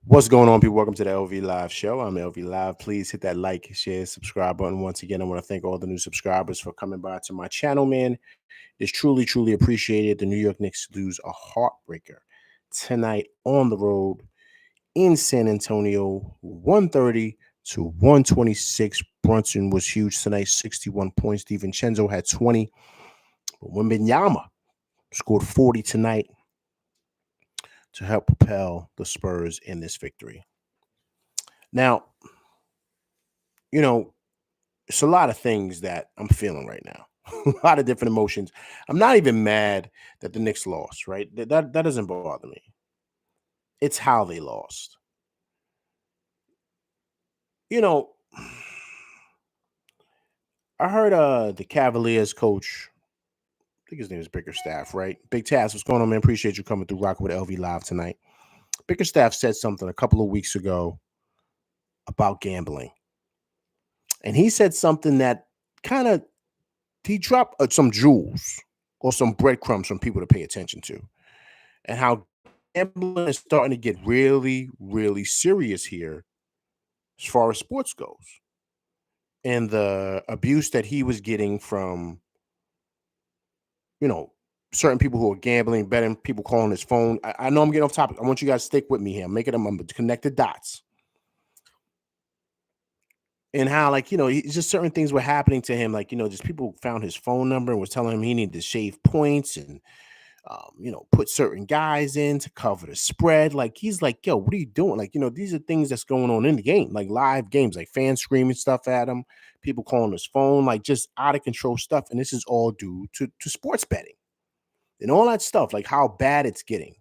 What's going on, people? Welcome to the LV Live Show. I'm LV Live. Please hit that like, share, subscribe button. Once again, I want to thank all the new subscribers for coming by to my channel, man. It's truly appreciated. The New York Knicks lose a heartbreaker tonight on the road in San Antonio, 130 to 126. Brunson was huge tonight, 61 points. DiVincenzo had 20. But Wembanyama scored 40 tonight to help propel the Spurs in this victory. Now, it's a lot of things that I'm feeling right now. A lot of different emotions. I'm not even mad that the Knicks lost, right? That doesn't bother me. It's how they lost. You know, I heard the Cavaliers coach, I think his name is Bickerstaff, right? Big Taz, what's going on, man? Appreciate you coming through rocking with LV Live tonight. Bickerstaff said something a couple of weeks ago about gambling. And he said something that kind of he dropped some jewels or some breadcrumbs from people to pay attention to, and how gambling is starting to get really serious here as far as sports goes, and the abuse that he was getting from certain people who are gambling, betting, people calling his phone. I know I'm getting off topic. I want you guys to stick with me here. I'm making them connect the dots. And how, just certain things were happening to him. Just people found his phone number and was telling him he needed to shave points and put certain guys in to cover the spread. Like, he's like, yo, what are you doing? These are things that's going on in the game, like live games, like fans screaming stuff at him, people calling his phone, like just out of control stuff. And this is all due to sports betting and all that stuff, like how bad it's getting.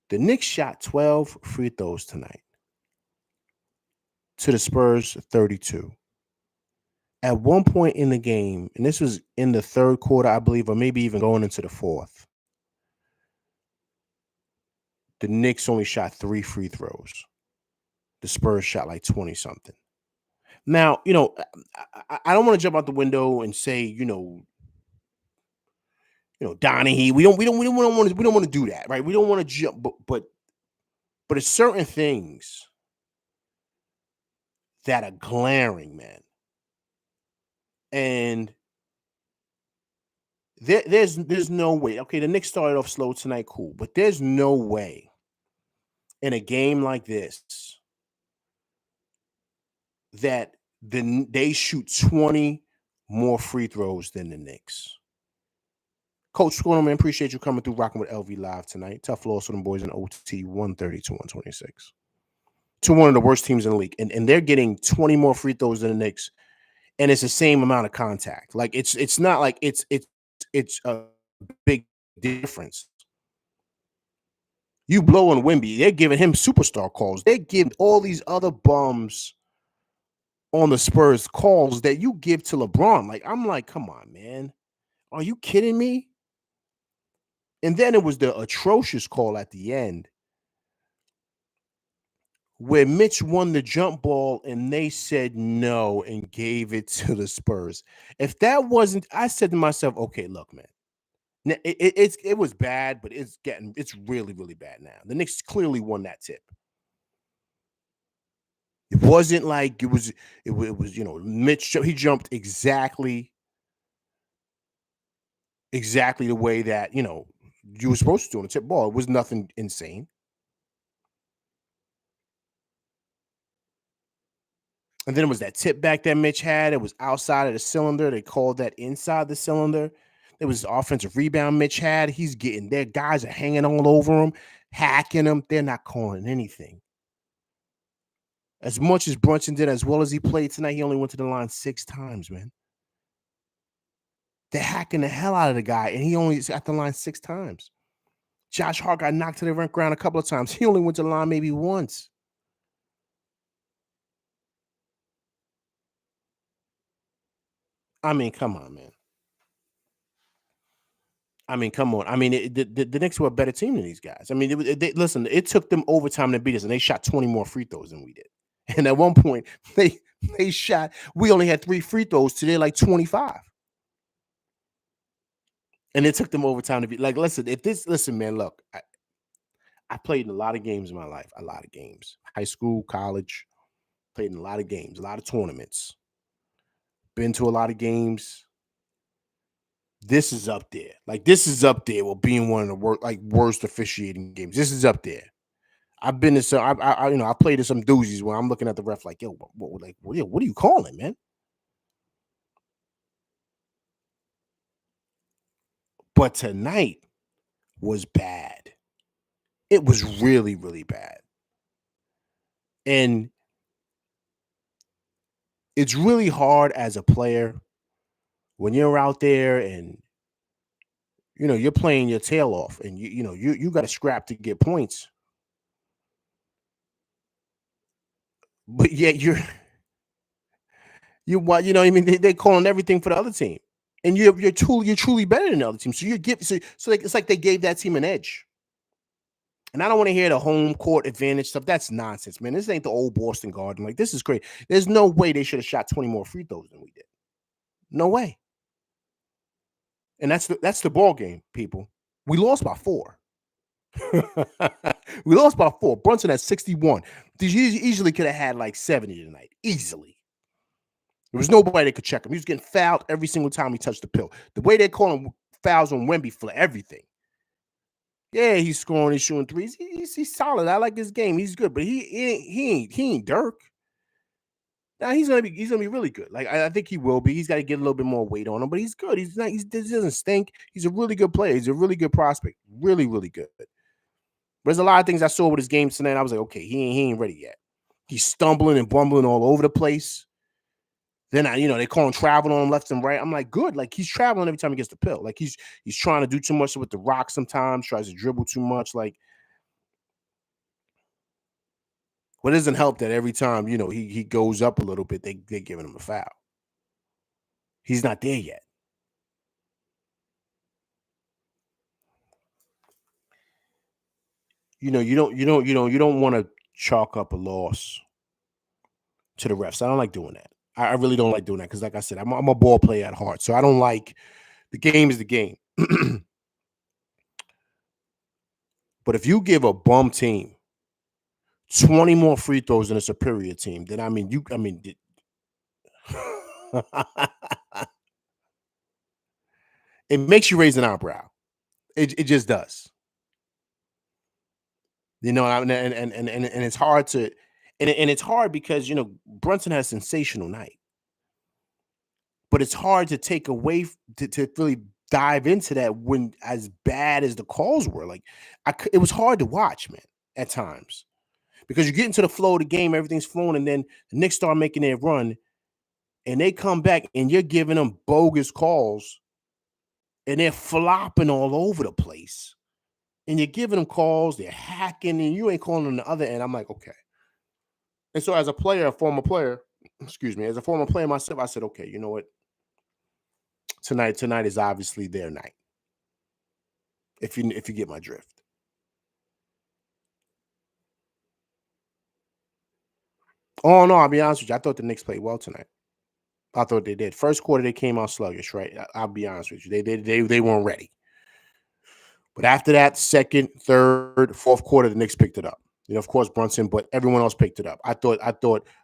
The Knicks shot 12 free throws tonight to the Spurs 32. At one point in the game, and this was in the third quarter, I believe, or maybe even going into the fourth, the Knicks only shot 3 free throws. The Spurs shot like 20 something. Now, I don't want to jump out the window and say, Donahue. We don't want to do that, right? We don't want to jump, but it's certain things that are glaring, man. And there's no way. Okay, the Knicks started off slow tonight, cool, but there's no way in a game like this that they shoot 20 more free throws than the Knicks. Coach, what's going on, man? Appreciate you coming through rocking with LV Live tonight. Tough loss for them boys in OT, 130 to 126. To one of the worst teams in the league. And they're getting 20 more free throws than the Knicks. And it's the same amount of contact. Like, it's not like it's a big difference. You blow on Wemby, they're giving him superstar calls. They give all these other bums on the Spurs calls that you give to LeBron. Like, I'm like, come on, man. Are you kidding me? And then it was the atrocious call at the end where Mitch won the jump ball and they said no and gave it to the Spurs. If that wasn't, I said to myself, okay, look, man, it was bad, but it's really bad now. The Knicks clearly won that tip. It wasn't like it was Mitch, he jumped exactly the way that, you were supposed to do on a tip ball. It was nothing insane. And then it was that tip back that Mitch had. It was outside of the cylinder. They called that inside the cylinder. There was offensive rebound Mitch had. He's getting there. Guys are hanging all over him, hacking him. They're not calling anything. As much as Brunson did, as well as he played tonight, he only went to the line 6 times, man. They're hacking the hell out of the guy, and he only got the line 6 times. Josh Hart got knocked to the ground a couple of times. He only went to the line maybe once. I mean, come on, man. I mean, come on. I mean, the Knicks were a better team than these guys. I mean, listen, it took them overtime to beat us, and they shot 20 more free throws than we did. And at one point, we only had 3 free throws to their like 25. And it took them overtime to be like, listen, man, look, I played in a lot of games in my life, a lot of games. High school, college, played in a lot of games, a lot of tournaments. Been to a lot of games. This is up there. Like this is up there with being one of the worst officiating games. This is up there. I've been to some. I played in some doozies where I'm looking at the ref like, yo, what are you calling, man? But tonight was bad. It was really, really bad, and it's really hard as a player when you're out there and you're playing your tail off, and you got to scrap to get points, but yet you know what I mean, they calling everything for the other team, and you're truly better than the other team, so it's like they gave that team an edge. And I don't want to hear the home court advantage stuff. That's nonsense, man. This ain't the old Boston Garden. Like, this is crazy. There's no way they should have shot 20 more free throws than we did. No way. And that's the ball game, people. We lost by 4. We lost by 4. Brunson had 61. These easily could have had like 70 tonight. Easily. There was nobody that could check him. He was getting fouled every single time he touched the pill. The way they call him fouls on Wemby for everything. Yeah, he's scoring, he's shooting threes. He's solid. I like his game. He's good, but he ain't Dirk. Now he's gonna be really good. Like I think he will be. He's got to get a little bit more weight on him, but he's good. He doesn't stink. He's a really good player. He's a really good prospect. Really, really good. But there's a lot of things I saw with his game tonight. I was like, okay, he ain't ready yet. He's stumbling and bumbling all over the place. Then they call him traveling on him left and right. I'm like, good. Like he's traveling every time he gets the pill. Like he's trying to do too much with the rock sometimes, tries to dribble too much. Like, what doesn't help that every time, he goes up a little bit, they're giving him a foul. He's not there yet. You don't want to chalk up a loss to the refs. I don't like doing that. I really don't like doing that because, like I said, I'm a ball player at heart, so I don't like the game is the game. But if you give a bum team 20 more free throws than a superior team, then it makes you raise an eyebrow. It just does. And it's hard to, and it's hard because Brunson has a sensational night, but it's hard to take away to really dive into that when as bad as the calls were. Like it was hard to watch, man, at times because you get into the flow of the game, everything's flowing, and then the Knicks start making their run, and they come back, and you're giving them bogus calls, and they're flopping all over the place. And you're giving them calls, they're hacking, and you ain't calling on the other end. I'm like, okay. And so as a player, a former player, as a former player myself, I said, okay, you know what? Tonight is obviously their night. If you get my drift. Oh no, I'll be honest with you. I thought the Knicks played well tonight. I thought they did. First quarter, they came out sluggish, right? I'll be honest with you. They weren't ready. But after that, second, third, fourth quarter, the Knicks picked it up. Of course, Brunson, but everyone else picked it up. I thought,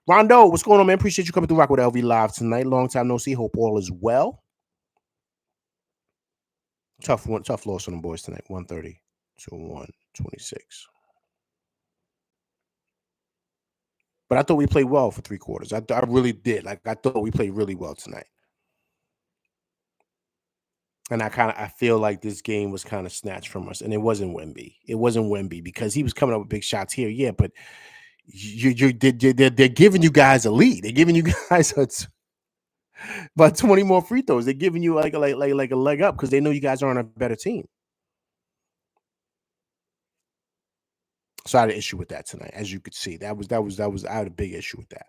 Rondo, what's going on, man? Appreciate you coming through Rock with LV Live tonight. Long time no see. Hope all is well. Tough loss on the boys tonight. 130 to 126. But I thought we played well for 3 quarters. I really did. Like I thought we played really well tonight. And I feel like this game was kind of snatched from us, and it wasn't Wemby. It wasn't Wemby because he was coming up with big shots here, yeah. But they're giving you guys a lead. They're giving you guys about 20 more free throws. They're giving you like a leg up because they know you guys are on a better team. So I had an issue with that tonight, as you could see. I had a big issue with that.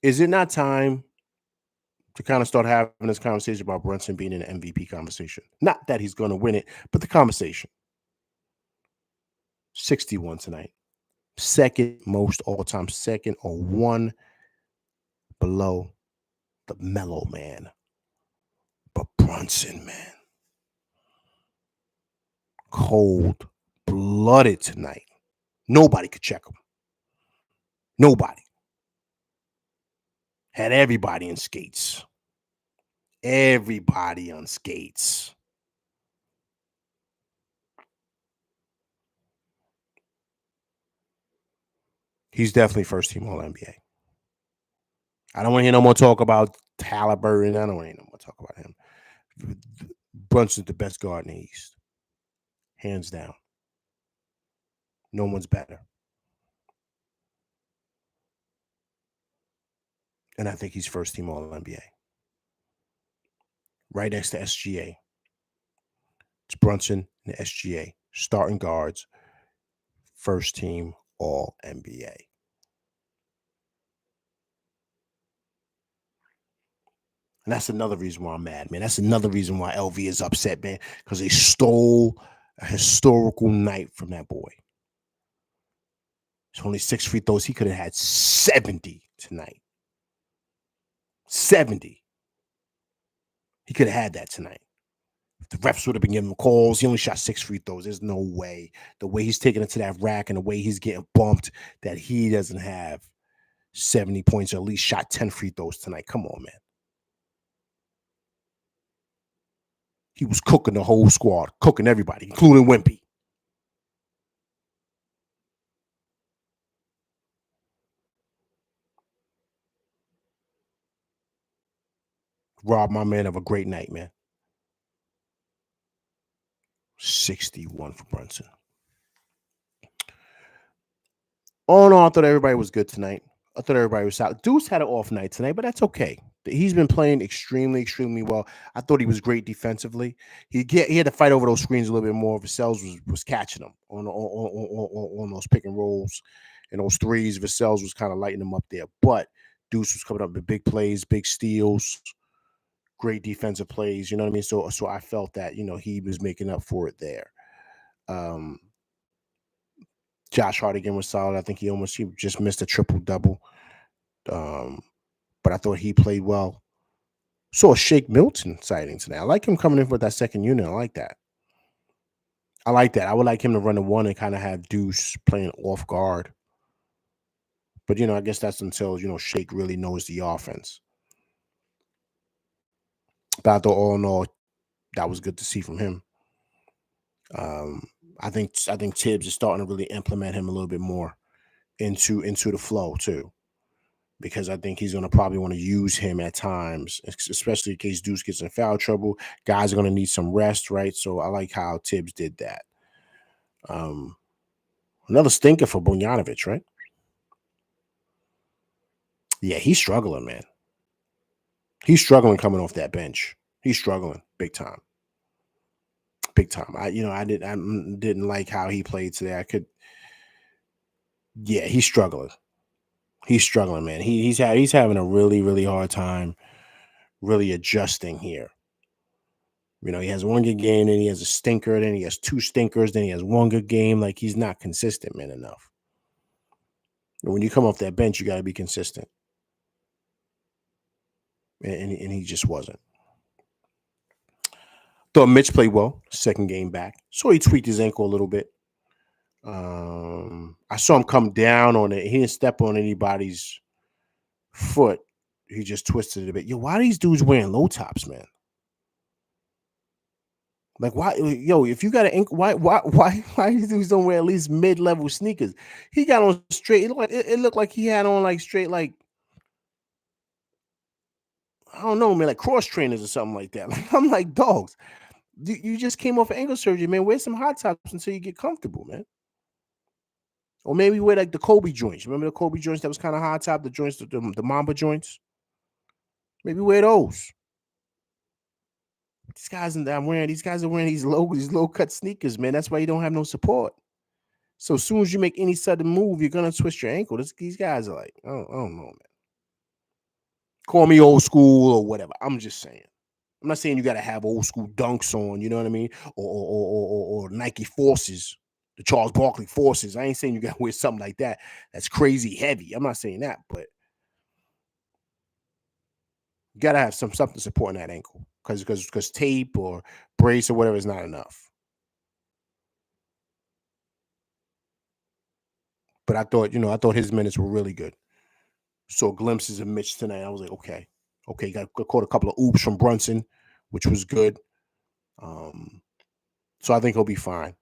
Is it not time to kind of start having this conversation about Brunson being in an MVP conversation? Not that he's going to win it, but the conversation. 61 tonight. Second most all-time, second or one below the Mellow Man. But Brunson, man. cold-blooded tonight. Nobody could check him. Nobody. Had everybody in skates. Everybody on skates. He's definitely first team All NBA. I don't want to hear no more talk about Halliburton. I don't want to hear no more talk about him. Brunson's the best guard in the East. Hands down. No one's better. And I think he's first team All NBA. Right next to SGA. It's Brunson and SGA. Starting guards. First team All NBA. And that's another reason why I'm mad, man. That's another reason why LV is upset, man. Because they stole a historical night from that boy. It's only 6 free throws. He could have had 70 tonight. 70. He could have had that tonight. The refs would have been giving him calls. He only shot 6 free throws. There's no way. The way he's taking it to that rack and the way he's getting bumped that he doesn't have 70 points or at least shot 10 free throws tonight. Come on, man. He was cooking the whole squad, cooking everybody, including Wimpy. Robbed my man of a great night, man. 61 for Brunson. All in all, I thought everybody was good tonight. I thought everybody was out. Deuce had an off night tonight, but that's okay. He's been playing extremely, extremely well. I thought he was great defensively. He had to fight over those screens a little bit more. Vassell's was catching them on those pick and rolls and those threes. Vassell's was kind of lighting them up there. But Deuce was coming up with big plays, big steals, great defensive plays. You know what I mean? So I felt that, he was making up for it there. Josh Hart again was solid. I think he just missed a triple-double. But I thought he played well. Saw a Shake Milton sighting tonight. I like him coming in with that second unit. I like that. I would like him to run the one and kind of have Deuce playing off guard. But, I guess that's until, Shake really knows the offense. But I thought all in all, that was good to see from him. I think Tibbs is starting to really implement him a little bit more into the flow too, because I think he's going to probably want to use him at times, especially in case Deuce gets in foul trouble. Guys are going to need some rest, right? So I like how Tibbs did that. Another stinker for Bogdanovic, right? Yeah, he's struggling, man. He's struggling coming off that bench. He's struggling big time. Big time. I didn't like how he played today. Yeah, he's struggling. He's struggling, man. He's having a really, really hard time really adjusting here. He has one good game, then he has a stinker, then he has 2 stinkers, then he has one good game. Like, he's not consistent, man, enough. But when you come off that bench, you got to be consistent. And he just wasn't. Thought Mitch played well, second game back. So he tweaked his ankle a little bit. I saw him come down on it. He didn't step on anybody's foot. He just twisted it a bit. Yo, why are these dudes wearing low tops, man? Like, why, if you got an ankle, why these dudes don't wear at least mid-level sneakers? He got on straight. It looked like he had on like straight, like, I don't know, man, like cross trainers or something like that. Like, I'm like, dogs, you just came off of ankle surgery, man. Wear some hot tops until you get comfortable, man. Or maybe wear like the Kobe joints. Remember the Kobe joints that was kind of high top, the joints, the Mamba joints? Maybe wear those. These guys are wearing these low cut sneakers, man. That's why you don't have no support. So as soon as you make any sudden move, you're gonna twist your ankle. These guys are like, I don't know, man. Call me old school or whatever. I'm just saying. I'm not saying you got to have old school dunks on, you know what I mean, or Nike Forces, the Charles Barkley Forces. I ain't saying you got to wear something like that. That's crazy heavy. I'm not saying that, but you got to have something supporting that ankle because tape or brace or whatever is not enough. But I thought his minutes were really good. Saw glimpses of Mitch tonight. I was like, okay, got caught a couple of oops from Brunson, which was good. So I think he'll be fine.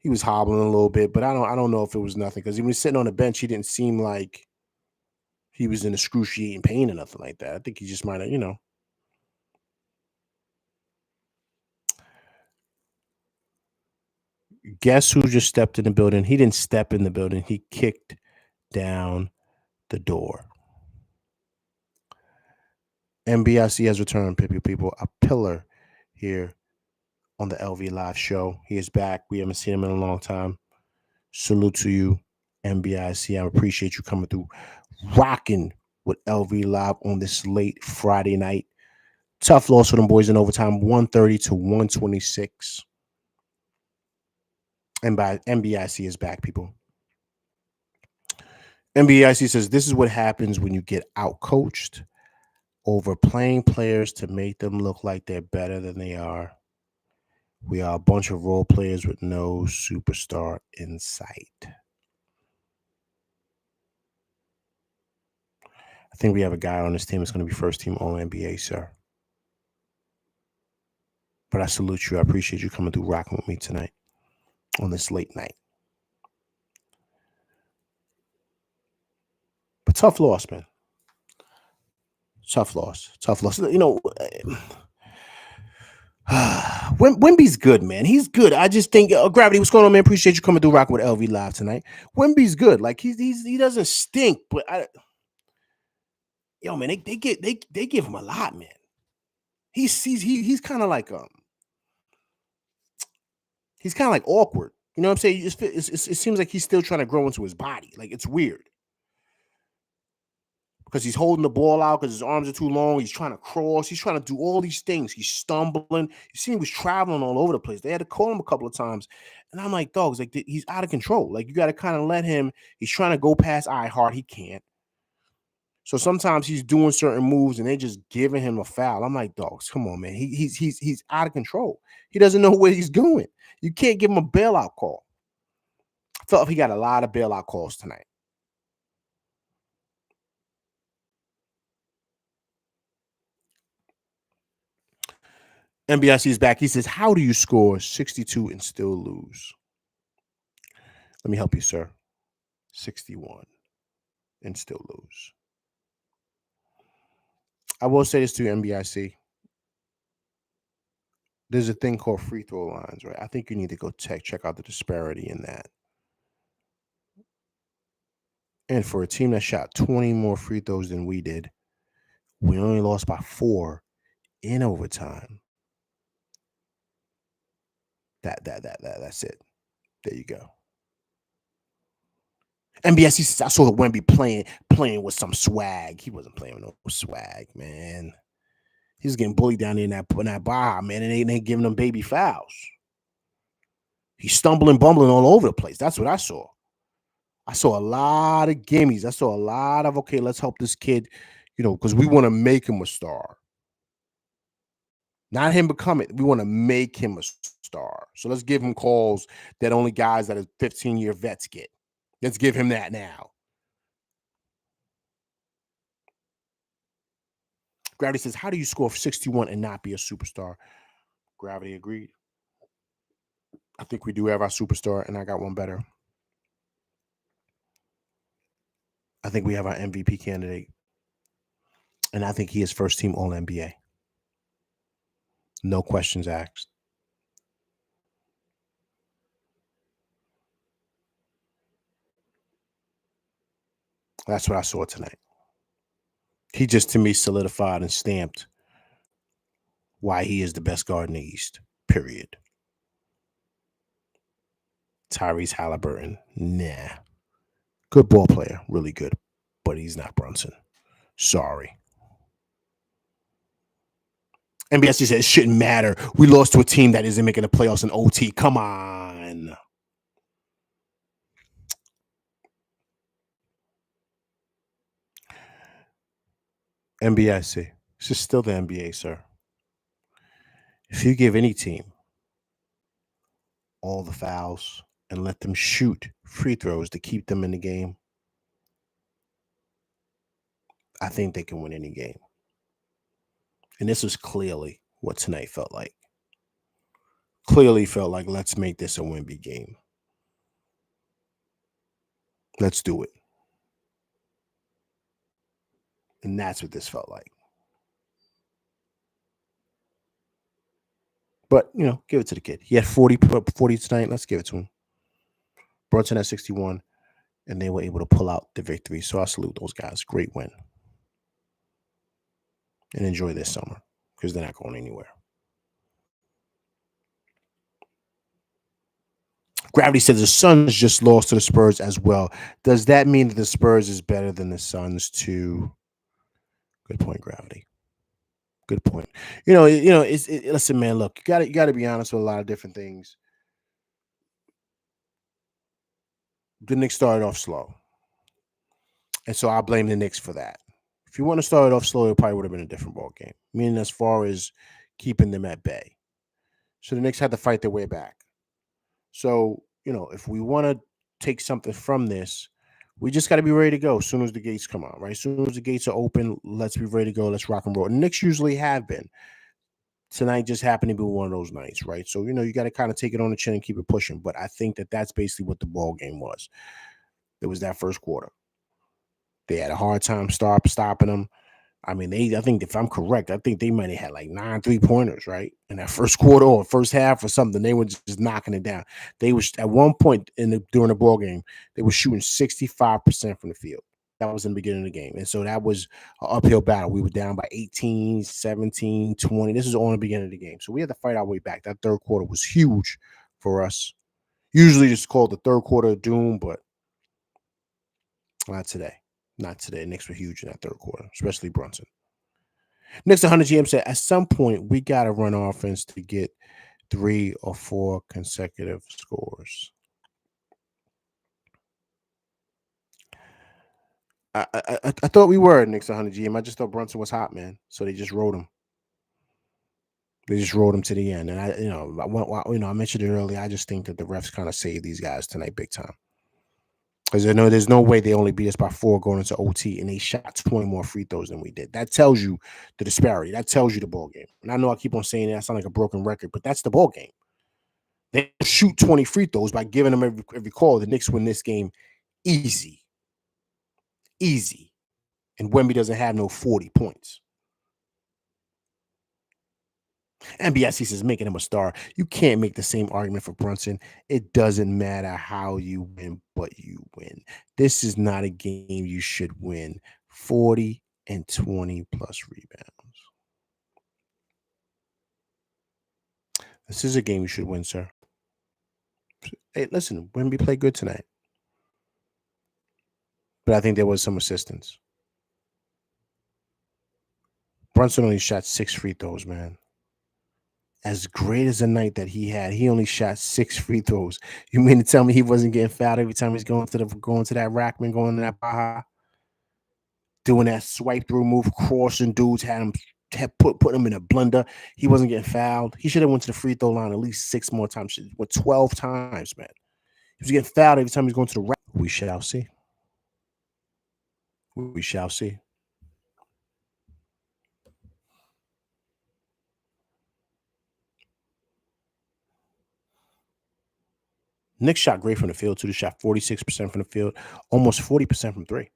He was hobbling a little bit, but I don't know if it was nothing because he was sitting on the bench. He didn't seem like he was in excruciating pain or nothing like that. I think he just might have. Guess who just stepped in the building? He didn't step in the building. He kicked down the door. MBIC has returned, people. A pillar here on the LV Live show. He is back. We haven't seen him in a long time. Salute to you, MBIC. I appreciate you coming through, rocking with LV Live on this late Friday night. Tough loss for them boys in overtime, 130 to 126. And by MBIC is back, people. MBIC says this is what happens when you get outcoached, overplaying players to make them look like they're better than they are. We are a bunch of role players with no superstar in sight. I think we have a guy on this team that's going to be first team All NBA, sir. But I salute you. I appreciate you coming through rocking with me tonight on this late night. But tough loss, man. Tough loss. Wemby's good, man. He's good. I just think Gravity, what's going on, man? Appreciate you coming through rocking with LV Live tonight. Wemby's good. Like he doesn't stink, but man, they give him a lot, man. He's kind of like he's kind of like awkward. You know what I'm saying? It seems like he's still trying to grow into his body. Like it's weird. Because he's holding the ball out because his arms are too long. He's trying to cross. He's trying to do all these things. He's stumbling. You see, he was traveling all over the place. They had to call him a couple of times. And I'm like, dogs, like he's out of control. Like you got to kind of let him. He's trying to go past iHeart. He can't. So sometimes he's doing certain moves and they're just giving him a foul. I'm like, dogs, come on, man. He's out of control. He doesn't know where he's going. You can't give him a bailout call. I felt he got a lot of bailout calls tonight. NBIC is back. He says, how do you score 62 and still lose? Let me help you, sir. 61 and still lose. I will say this to you, NBIC. There's a thing called free throw lines, right? I think you need to go check out the disparity in that. And for a team that shot 20 more free throws than we did, we only lost by 4 in overtime. That's it. There you go. NBC, I saw Wemby playing with some swag. He wasn't playing with no swag, man. He was getting bullied down there in that bar, man, and they giving him baby fouls. He's stumbling, bumbling all over the place. That's what I saw. I saw a lot of gimmies. I saw a lot of, okay, let's help this kid, because we want to make him a star. Not him become it. We want to make him a star. So let's give him calls that only guys that are 15-year vets get. Let's give him that now. Gravity says, how do you score 61 and not be a superstar? Gravity agreed. I think we do have our superstar, and I got one better. I think we have our MVP candidate, and I think he is first team All NBA. No questions asked. That's what I saw tonight. He just, to me, solidified and stamped why he is the best guard in the East, period. Tyrese Halliburton, nah. Good ball player, really good, but he's not Brunson. Sorry. NBC says it shouldn't matter. We lost to a team that isn't making the playoffs in OT. Come on. NBIC. This is still the NBA, sir. If you give any team all the fouls, and let them shoot free throws to keep them in the game, I think they can win any game. And this was clearly what tonight felt like. Clearly felt like, let's make this a Wemby game. Let's do it. And that's what this felt like. But, give it to the kid. He had 40 tonight. Let's give it to him. Brunson at 61, and they were able to pull out the victory. So I salute those guys. Great win. And enjoy this summer because they're not going anywhere. Gravity says the Suns just lost to the Spurs as well. Does that mean that the Spurs is better than the Suns too? Good point, Gravity. Good point. Listen, man. Look, you got to be honest with a lot of different things. The Knicks started off slow, and so I blame the Knicks for that. If you want to start it off slow, it probably would have been a different ball game. Meaning, as far as keeping them at bay, so the Knicks had to fight their way back. So if we want to take something from this, we just got to be ready to go as soon as the gates come out, right? As soon as the gates are open, let's be ready to go. Let's rock and roll. And the Knicks usually have been. Tonight just happened to be one of those nights, right? So, you got to kind of take it on the chin and keep it pushing. But I think that that's basically what the ball game was. It was that first quarter. They had a hard time stopping them. I mean, I think if I'm correct, I think they might have had like 9 3-pointers, right? In that first quarter or first half or something. They were just knocking it down. They was at one point during the ball game, they were shooting 65% from the field. That was in the beginning of the game. And so that was an uphill battle. We were down by 18, 17, 20. This is all in the beginning of the game. So we had to fight our way back. That third quarter was huge for us. Usually just called the third quarter of doom, but not today. Not today. Knicks were huge in that third quarter, especially Brunson. Next 100 GM said, at some point, we got to run offense to get 3 or 4 consecutive scores. I thought we were Knicks 100 GM. I just thought Brunson was hot, man. So they just rode him. They just rode him to the end. And I mentioned it earlier. I just think that the refs kind of saved these guys tonight big time. Because there's no way they only beat us by 4 going into OT, and they shot 20 more free throws than we did. That tells you the disparity. That tells you the ball game. And I know I keep on saying that. I sound like a broken record, but that's the ball game. They shoot 20 free throws by giving them every call. The Knicks win this game easy. Easy. And Wemby doesn't have no 40 points. NBSC says making him a star. You can't make the same argument for Brunson. It doesn't matter how you win, but you win. This is not a game you should win. 40 and 20 plus rebounds. This is a game you should win, sir. Hey, listen, Wemby played good tonight. But I think there was some assistance. Brunson only shot 6 free throws, man. As great as the night that he had, he only shot 6 free throws. You mean to tell me he wasn't getting fouled every time he's going to that Rackman, going to that Baja, doing that swipe through move, crossing dudes, put him in a blender. He wasn't getting fouled. He should have went to the free throw line at least 6 more times. 12 times, man. He was getting fouled every time he's going to the rack. We shall see. We shall see. Knicks shot great from the field, too. They shot 46% from the field, almost 40% from 3.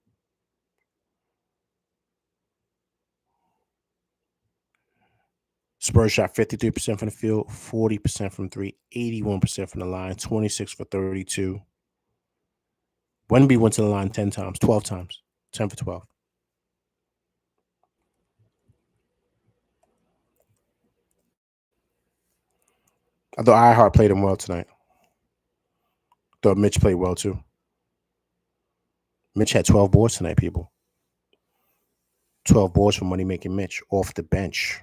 Spurs shot 53% from the field, 40% from 3, 81% from the line, 26 for 32. Wemby went to the line 12 times, 10 for 12. I thought Iheart played him well tonight. Thought Mitch played well, too. Mitch had 12 boards tonight, people. 12 boards for money-making Mitch off the bench.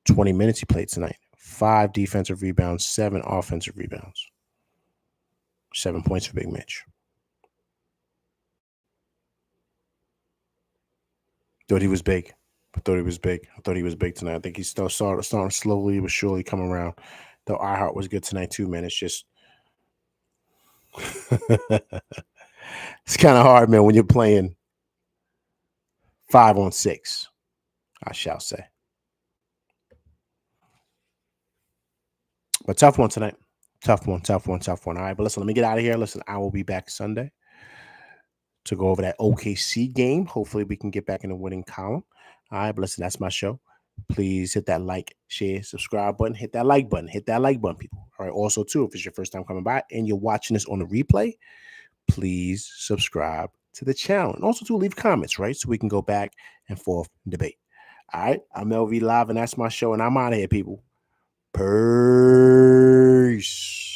20 minutes he played tonight. 5 defensive rebounds, 7 offensive rebounds. 7 points for Big Mitch. Thought he was big. I thought he was big tonight. I think he's still starting slowly but surely come around. Though Iheart was good tonight, too, man. It's just It's kind of hard, man, when you're playing 5-on-6, I shall say. But tough one tonight. Tough one. All right, but listen, let me get out of here. Listen, I will be back Sunday to go over that OKC game. Hopefully, we can get back in the winning column. All right, but listen, that's my show. Please hit that like, share, subscribe button. Hit that like button. Hit that like button, people. All right. Also, too, if it's your first time coming by and you're watching this on the replay, please subscribe to the channel. And also, too, leave comments, right? So we can go back and forth and debate. All right. I'm LV Live, and that's my show, and I'm out of here, people. Peace.